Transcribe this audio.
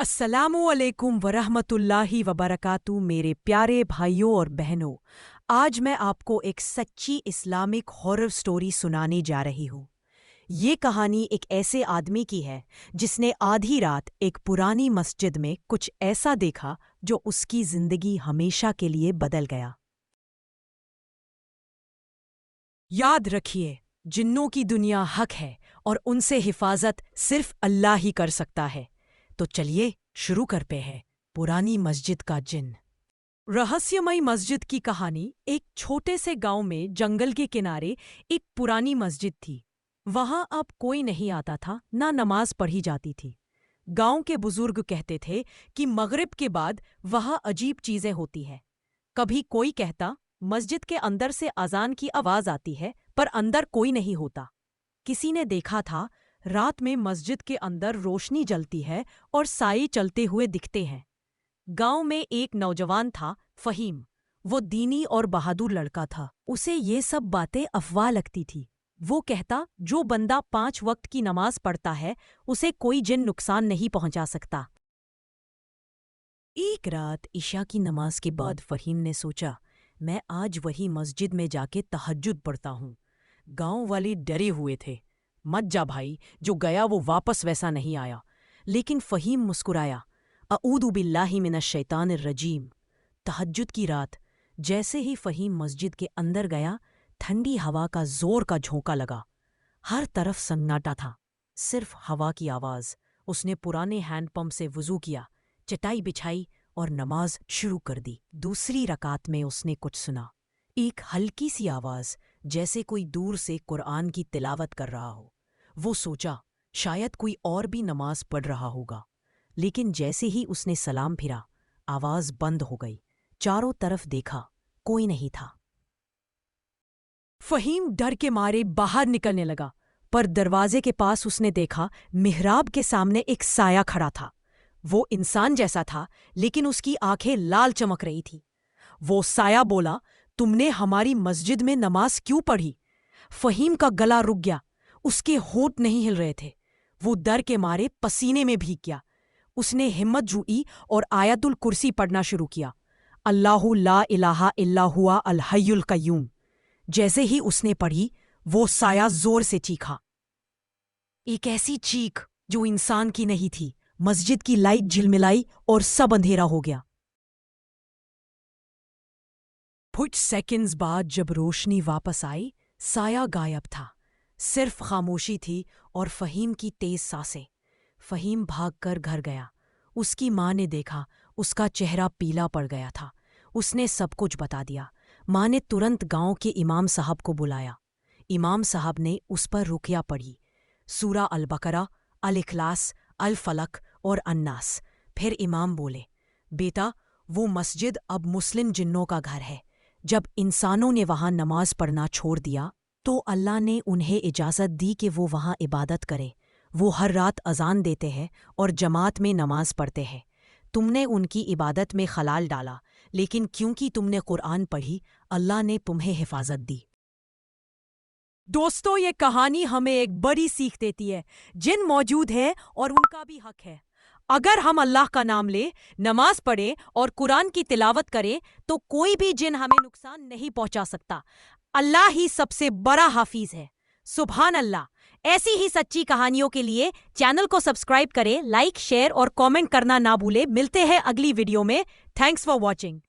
अस्सलामुअलैकुम वरहमतुल्लाहि वबरकातुहू। मेरे प्यारे भाइयों और बहनों, आज मैं आपको एक सच्ची इस्लामिक हॉरर स्टोरी सुनाने जा रही हूँ। ये कहानी एक ऐसे आदमी की है जिसने आधी रात एक पुरानी मस्जिद में कुछ ऐसा देखा जो उसकी जिंदगी हमेशा के लिए बदल गया। याद रखिए, जिन्नों की दुनिया हक है और उनसे हिफाजत सिर्फ अल्लाह ही कर सकता है। तो चलिए शुरू करते हैं। पुरानी मस्जिद का जिन। रहस्यमयी मस्जिद की कहानी। एक छोटे से गांव में जंगल के किनारे एक पुरानी मस्जिद थी। वहां अब कोई नहीं आता था, ना नमाज पढ़ी जाती थी। गांव के बुजुर्ग कहते थे कि मगरिब के बाद वहां अजीब चीजें होती है। कभी कोई कहता मस्जिद के अंदर से अजान की आवाज आती है, पर अंदर कोई नहीं होता। किसी ने देखा था रात में मस्जिद के अंदर रोशनी जलती है और साये चलते हुए दिखते हैं। गांव में एक नौजवान था, फहीम। वो दीनी और बहादुर लड़का था। उसे ये सब बातें अफवाह लगती थी। वो कहता जो बंदा 5 वक्त की नमाज पढ़ता है उसे कोई जिन नुकसान नहीं पहुंचा सकता। एक रात इशा की नमाज के बाद फहीम ने सोचा, मैं आज वही मस्जिद में जाके तहज्जुद पढ़ता हूँ। गांव वाले डरे हुए थे, मत जा भाई, जो गया वो वापस वैसा नहीं आया। लेकिन फहीम मुस्कुराया, अऊदु बिल्लाहि मिनश शैतानिर रजीम। तहज्जुद की रात, जैसे ही फहीम मस्जिद के अंदर गया, ठंडी हवा का जोर का झोंका लगा। हर तरफ सन्नाटा था, सिर्फ हवा की आवाज। उसने पुराने हैंडपंप से वुजू किया, चटाई बिछाई और नमाज शुरू कर दी। दूसरी रकात में उसने कुछ सुना, एक हल्की सी आवाज, जैसे कोई दूर से कुरान की तिलावत कर रहा हो। वो सोचा शायद कोई और भी नमाज पढ़ रहा होगा। लेकिन जैसे ही उसने सलाम फिरा, आवाज बंद हो गई। चारों तरफ देखा, कोई नहीं था। फहीम डर के मारे बाहर निकलने लगा, पर दरवाजे के पास उसने देखा मिहराब के सामने एक साया खड़ा था। वो इंसान जैसा था, लेकिन उसकी आंखें लाल चमक रही थी। वो साया बोला, तुमने हमारी मस्जिद में नमाज क्यों पढ़ी? फहीम का गला रुक गया, उसके होंठ नहीं हिल रहे थे। वो डर के मारे पसीने में भीग गया। उसने हिम्मत जुई और आयतुल कुर्सी पढ़ना शुरू किया, अल्लाहु ला इलाहा इल्ला हुआ अल हय्युल कय्यूम। जैसे ही उसने पढ़ी, वो साया जोर से चीखा, एक ऐसी चीख जो इंसान की नहीं थी। मस्जिद की लाइट झिलमिलाई और सब अंधेरा हो गया। कुछ सेकंड्स बाद जब रोशनी वापस आई, साया गायब था। सिर्फ खामोशी थी और फहीम की तेज सांसें। फहीम भागकर घर गया। उसकी माँ ने देखा, उसका चेहरा पीला पड़ गया था। उसने सब कुछ बता दिया। माँ ने तुरंत गांव के इमाम साहब को बुलाया। इमाम साहब ने उस पर रुक़या पढ़ी, सूरा अल बकरा, अल इखलास, अल फलक और अन्नास। फिर इमाम बोले, बेटा, वो मस्जिद अब मुस्लिम जिन्नों का घर है। जब इंसानों ने वहां नमाज पढ़ना छोड़ दिया तो अल्लाह ने उन्हें इजाज़त दी कि वो वहां इबादत करे। वो हर रात अजान देते हैं और जमात में नमाज पढ़ते हैं। तुमने उनकी इबादत में खलाल डाला, लेकिन क्योंकि तुमने कुरान पढ़ी, अल्लाह ने तुम्हें हिफाजत दी। दोस्तों, ये कहानी हमें एक बड़ी सीख देती है। जिन मौजूद है और उनका भी हक है। अगर हम अल्लाह का नाम ले, नमाज पढ़े और कुरान की तिलावत करें तो कोई भी जिन हमें नुकसान नहीं पहुंचा सकता। अल्लाह ही सबसे बड़ा हाफिज है। सुभान अल्लाह। ऐसी ही सच्ची कहानियों के लिए चैनल को सब्सक्राइब करें, लाइक, शेयर और कमेंट करना ना भूले। मिलते हैं अगली वीडियो में। Thanks for watching.